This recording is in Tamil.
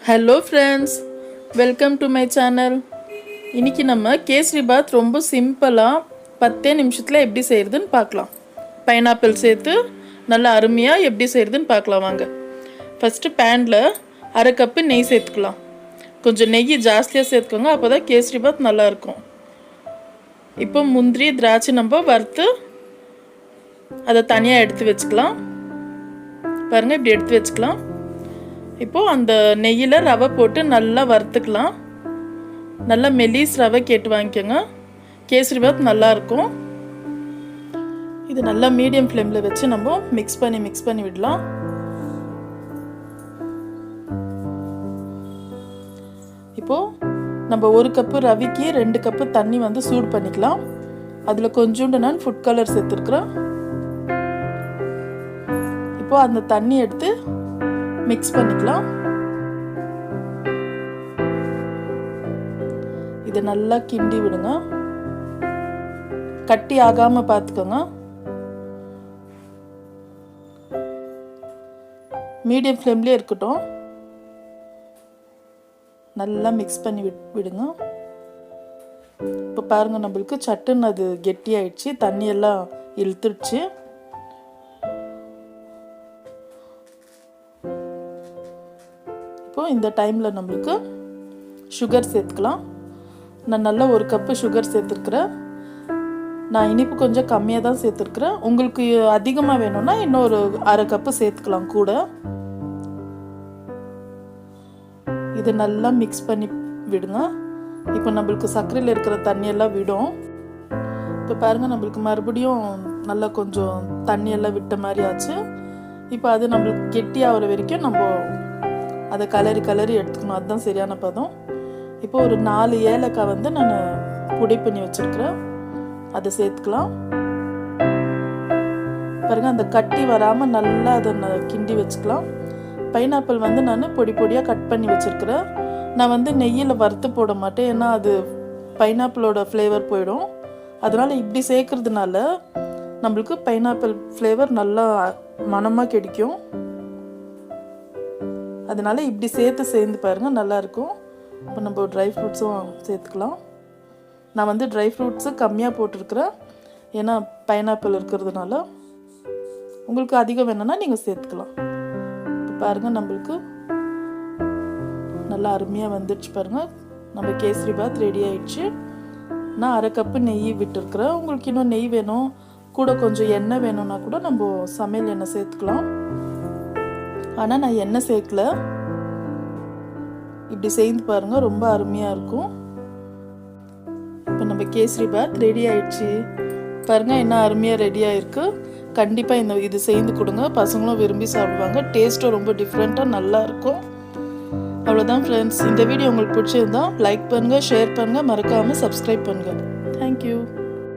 Hello friends, welcome to my channel. இன்றைக்கி நம்ம கேசரி பாத் ரொம்ப சிம்பிளாக 10 நிமிஷத்தில் எப்படி செய்கிறதுன்னு பார்க்கலாம். பைனாப்பிள் சேர்த்து நல்லா அருமையாக எப்படி செய்கிறதுன்னு பார்க்கலாம் வாங்க. ஃபஸ்ட்டு பேனில் 1/2 கப்பு நெய் சேர்த்துக்கலாம். கொஞ்சம் நெய் ஜாஸ்தியாக சேர்த்துக்கோங்க, அப்போ தான் கேசரி பாத் நல்லாயிருக்கும். இப்போ முந்திரி திராட்சை நம்ம வறுத்து அதை தனியாக எடுத்து வச்சுக்கலாம். பாருங்கள், இப்படி எடுத்து வச்சுக்கலாம். இப்போது அந்த நெய்யில் ரவை போட்டு நல்லா வறுத்துக்கலாம். நல்லா மெலிஸ் ரவை கேட்டு வாங்கிக்கோங்க, கேசரி பாத் நல்லாயிருக்கும். இது நல்லா மீடியம் ஃப்ளேமில் வச்சு நம்ம மிக்ஸ் பண்ணி விடலாம். இப்போது நம்ம 1 கப்பு ரவிக்கு 2 கப்பு தண்ணி வந்து சூடு பண்ணிக்கலாம். அதில் கொஞ்சோண்டு நான் ஃபுட் கலர் சேர்த்துருக்குறேன். இப்போது அந்த தண்ணி எடுத்து மிக்ஸ் பண்ணிக்கலாம். இதை நல்லா கிண்டி விடுங்க, கட்டி ஆகாம பார்த்துக்கோங்க. மீடியம் ஃப்ளேம்லேயே இருக்கட்டும். நல்லா மிக்ஸ் பண்ணி விடுங்க. இப்போ பாருங்க, நம்மளுக்கு சட்டுன்னு அது கெட்டி ஆயிடுச்சு, தண்ணியெல்லாம் இழுத்துடுச்சு. இந்த டைமில் நம்மளுக்கு சுகர் சேர்த்துக்கலாம். நான் நல்லா 1 கப்பு சுகர் சேர்த்துருக்குறேன். நான் இனிப்பு கொஞ்சம் கம்மியாக தான் சேர்த்துருக்குறேன். உங்களுக்கு அதிகமாக வேணும்னா இன்னொரு 1/2 கப்பு சேர்த்துக்கலாம் கூட. இது நல்லா மிக்ஸ் பண்ணி விடுங்க. இப்போ நம்மளுக்கு சர்க்கரையில் இருக்கிற தண்ணியெல்லாம் விடும். இப்போ பாருங்கள், நம்மளுக்கு மறுபடியும் நல்லா கொஞ்சம் தண்ணியெல்லாம் விட்ட மாதிரி ஆச்சு. இப்போ அது நம்மளுக்கு கெட்டி ஆகிற வரைக்கும் நம்ம அதை கலரி எடுத்துக்கணும். அதுதான் சரியான பதம். இப்போ ஒரு 4 ஏலக்காய் வந்து நான் பொடி பண்ணி வச்சுருக்கிறேன், அதை சேர்த்துக்கலாம். பாருங்கள், அந்த கட்டி வராமல் நல்லா அதை கிண்டி வச்சுக்கலாம். பைனாப்பிள் வந்து நான் பொடியாக கட் பண்ணி வச்சுருக்கிறேன். நான் வந்து நெய்யில் வறுத்து போட மாட்டேன், ஏன்னா அது பைனாப்பிளோட ஃப்ளேவர் போயிடும். அதனால் இப்படி சேர்க்கறதுனால நம்மளுக்கு பைனாப்பிள் ஃப்ளேவர் நல்லா மணமாக கிடைக்கும். அதனால் இப்படி சேர்ந்து பாருங்கள், நல்லாயிருக்கும். இப்போ நம்ம ட்ரை ஃப்ரூட்ஸும் சேர்த்துக்கலாம். நான் வந்து ட்ரை ஃப்ரூட்ஸு கம்மியாக போட்டிருக்கிறேன், ஏன்னா பைனாப்பிள் இருக்கிறதுனால. உங்களுக்கு அதிகம் வேணும்னா நீங்கள் சேர்த்துக்கலாம். இப்போ பாருங்கள், நம்மளுக்கு நல்லா அருமையாக வந்துடுச்சு. பாருங்கள், நம்ம கேசரி பாத் ரெடி ஆயிடுச்சு. நான் 1/2 கப்பு நெய் விட்டுருக்குறேன். உங்களுக்கு இன்னும் நெய் வேணும், கூட கொஞ்சம் எண்ணெய் வேணும்னா கூட நம்ம சமையல் எண்ணெய் சேர்த்துக்கலாம். ஆனால் நான் எண்ணெய் சேர்க்கல. இப்படி செய்து பாருங்கள், ரொம்ப அருமையாக இருக்கும். இப்போ நம்ம கேசரி பாத் ரெடி ஆயிடுச்சு. பாருங்கள், என்ன அருமையாக ரெடியாக இருக்குது. கண்டிப்பாக இது செய்து கொடுங்க, பசங்களும் விரும்பி சாப்பிடுவாங்க. டேஸ்ட்டும் ரொம்ப டிஃப்ரெண்ட்டாக நல்லாயிருக்கும். அவ்வளோதான் ஃப்ரெண்ட்ஸ். இந்த வீடியோ உங்களுக்கு பிடிச்சிருந்தா லைக் பண்ணுங்கள், ஷேர் பண்ணுங்கள், மறக்காமல் சப்ஸ்கிரைப் பண்ணுங்கள். தேங்க்யூ.